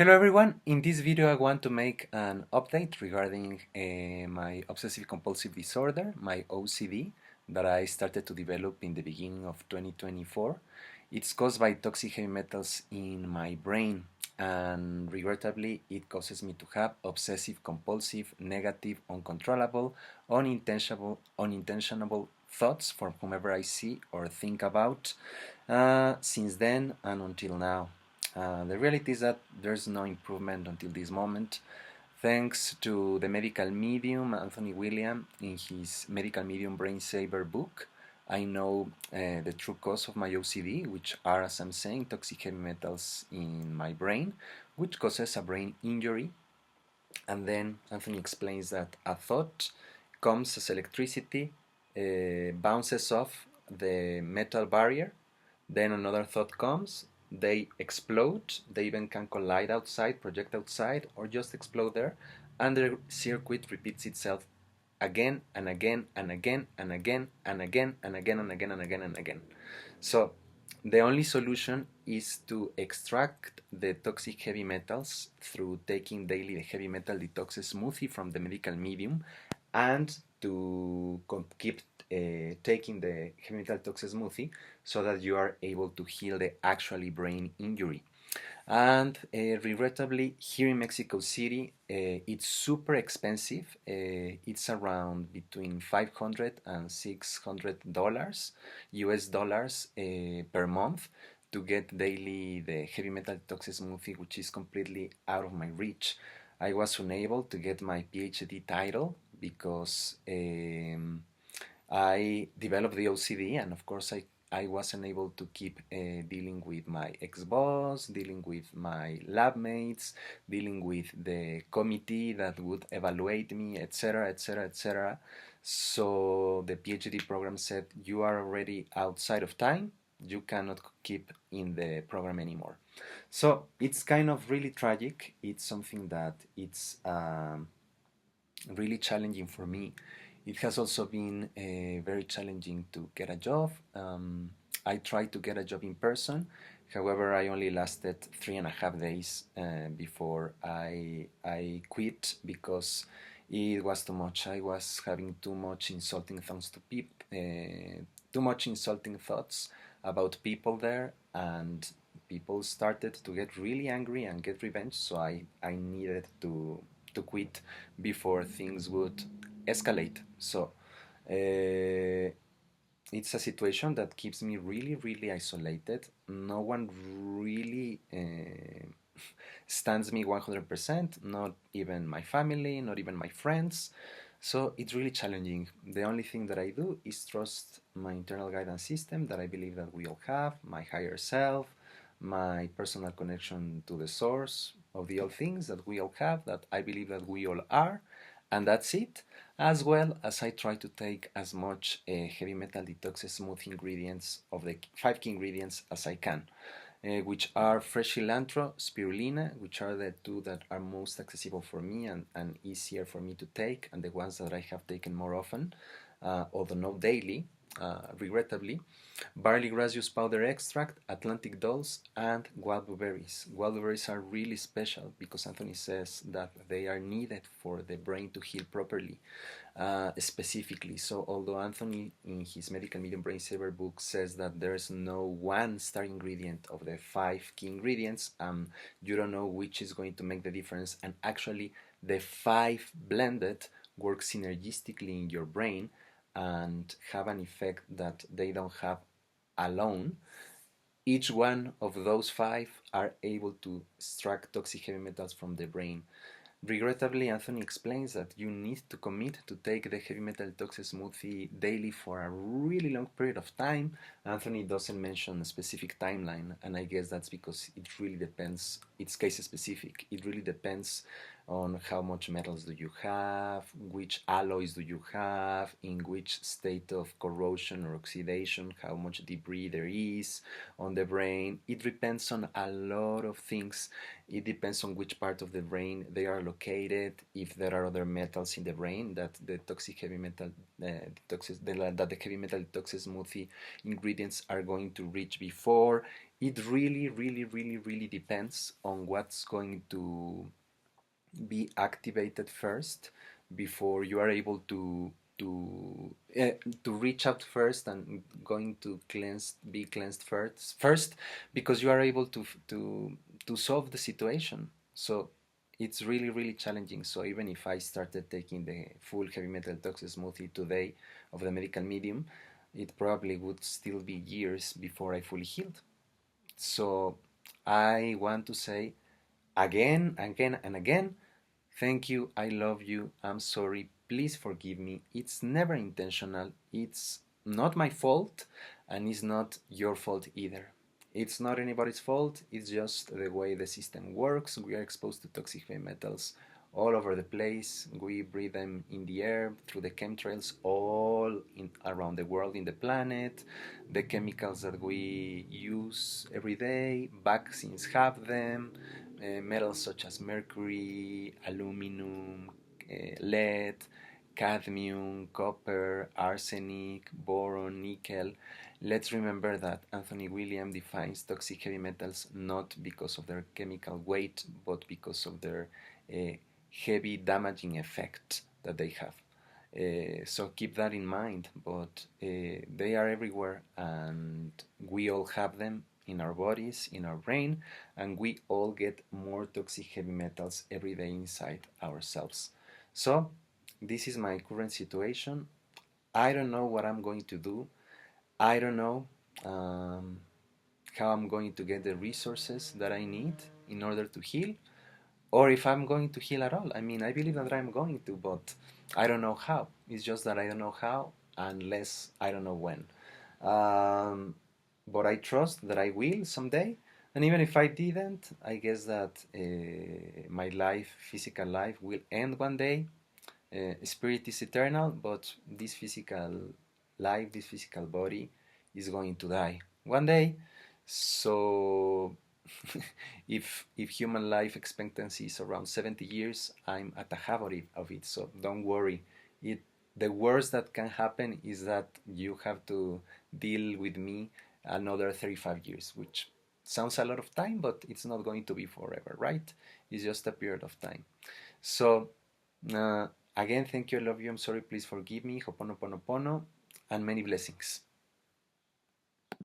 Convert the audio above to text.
Hello everyone, in this video I want to make an update regarding my obsessive-compulsive disorder, my OCD, that I started to develop in the beginning of 2024. It's caused by toxic heavy metals in my brain, and regrettably it causes me to have obsessive-compulsive, negative, uncontrollable, unintentional thoughts from whomever I see or think about since then and until now. The reality is that there's no improvement until this moment. Thanks to the medical medium Anthony William in his Medical Medium Brain Saver book, I know the true cause of my OCD, which are, as I'm saying, toxic heavy metals in my brain, which causes a brain injury. And then Anthony explains that a thought comes as electricity, bounces off the metal barrier, then another thought comes, they explode, they even can collide outside, project outside, or just explode there, and the circuit repeats itself again and again and again and again and again and again and again and again and again. So the only solution is to extract the toxic heavy metals through taking daily the heavy metal detox smoothie from the medical medium and to keep taking the heavy metal detox smoothie so that you are able to heal the actually brain injury. And regrettably, here in Mexico City, it's super expensive. It's around between $500 and $600 US dollars per month to get daily the heavy metal detox smoothie, which is completely out of my reach. I was unable to get my PhD title because I developed the OCD, and of course I wasn't able to keep dealing with my ex-boss, dealing with my lab mates, dealing with the committee that would evaluate me, etc., etc., etc. So the PhD program said, you are already outside of time, you cannot keep in the program anymore. So it's kind of really tragic. It's something that it's really challenging for me. It has also been very challenging to get a job. I tried to get a job in person. However, I only lasted 3.5 days before I quit because it was too much. I was having too much insulting thoughts to people, too much insulting thoughts about people there, and people started to get really angry and get revenge. So I needed to quit before things would escalate. So it's a situation that keeps me really, really isolated. No one really stands me 100%, not even my family, not even my friends. So it's really challenging. The only thing that I do is trust my internal guidance system that I believe that we all have, my higher self, my personal connection to the source of the all things that we all have, that I believe that we all are, and that's it. As well as I try to take as much heavy metal detox smooth ingredients of the 5 key ingredients as I can, which are fresh cilantro, spirulina, which are the 2 that are most accessible for me and easier for me to take, and the ones that I have taken more often, although not daily, regrettably. Barley grass juice powder extract, Atlantic dulse, and guava berries. Guava berries are really special because Anthony says that they are needed for the brain to heal properly, specifically. So although Anthony in his Medical Medium Brain Saver book says that there's no one star ingredient of the 5 key ingredients, you don't know which is going to make the difference, and actually the 5 blended work synergistically in your brain and have an effect that they don't have alone. Each one of those 5 are able to extract toxic heavy metals from the brain. Regrettably, Anthony explains that you need to commit to take the heavy metal detox smoothie daily for a really long period of time. Anthony doesn't mention a specific timeline, and I guess that's because it really depends, it's case specific. It really depends on how much metals do you have, which alloys do you have, in which state of corrosion or oxidation, how much debris there is on the brain. It depends on a lot of things. It depends on which part of the brain they are located, if there are other metals in the brain that the toxic heavy metal that the heavy metal detox smoothie ingredients are going to reach before, it really, really, really, really depends on what's going to be activated first before you are able to reach out first and going to be cleansed first, because you are able to solve the situation. So it's really, really challenging. So even if I started taking the full heavy metal detox smoothie today of the medical medium, it probably would still be years before I fully healed. So I want to say again, again, and again, thank you, I love you, I'm sorry, please forgive me. It's never intentional, it's not my fault, and it's not your fault either. It's not anybody's fault, it's just the way the system works. We are exposed to toxic heavy metals all over the place. We breathe them in the air, through the chemtrails, all around the world, in the planet. The chemicals that we use every day, vaccines have them. Metals such as mercury, aluminum, lead, cadmium, copper, arsenic, boron, nickel. Let's remember that Anthony William defines toxic heavy metals not because of their chemical weight, but because of their uh, heavy damaging effect that they have. So keep that in mind, but they are everywhere, and we all have them in our bodies, in our brain, and we all get more toxic heavy metals every day inside ourselves. So this is my current situation. I don't know what I'm going to do. I don't know um, how I'm going to get the resources that I need in order to heal, or if I'm going to heal at all. I mean, I believe that I'm going to, but I don't know how. It's just that I don't know how, unless I don't know when. Um, but I trust that I will someday. And even if I didn't, I guess that my life, physical life, will end one day. Spirit is eternal, but this physical life, this physical body, is going to die one day. So, if human life expectancy is around 70 years, I'm at the half of it. So don't worry. It The worst that can happen is that you have to deal with me another 35 years, which sounds a lot of time, but it's not going to be forever, right? It's just a period of time. So, uh, again, thank you, I love you, I'm sorry, please forgive me, hoponoponopono, and many blessings.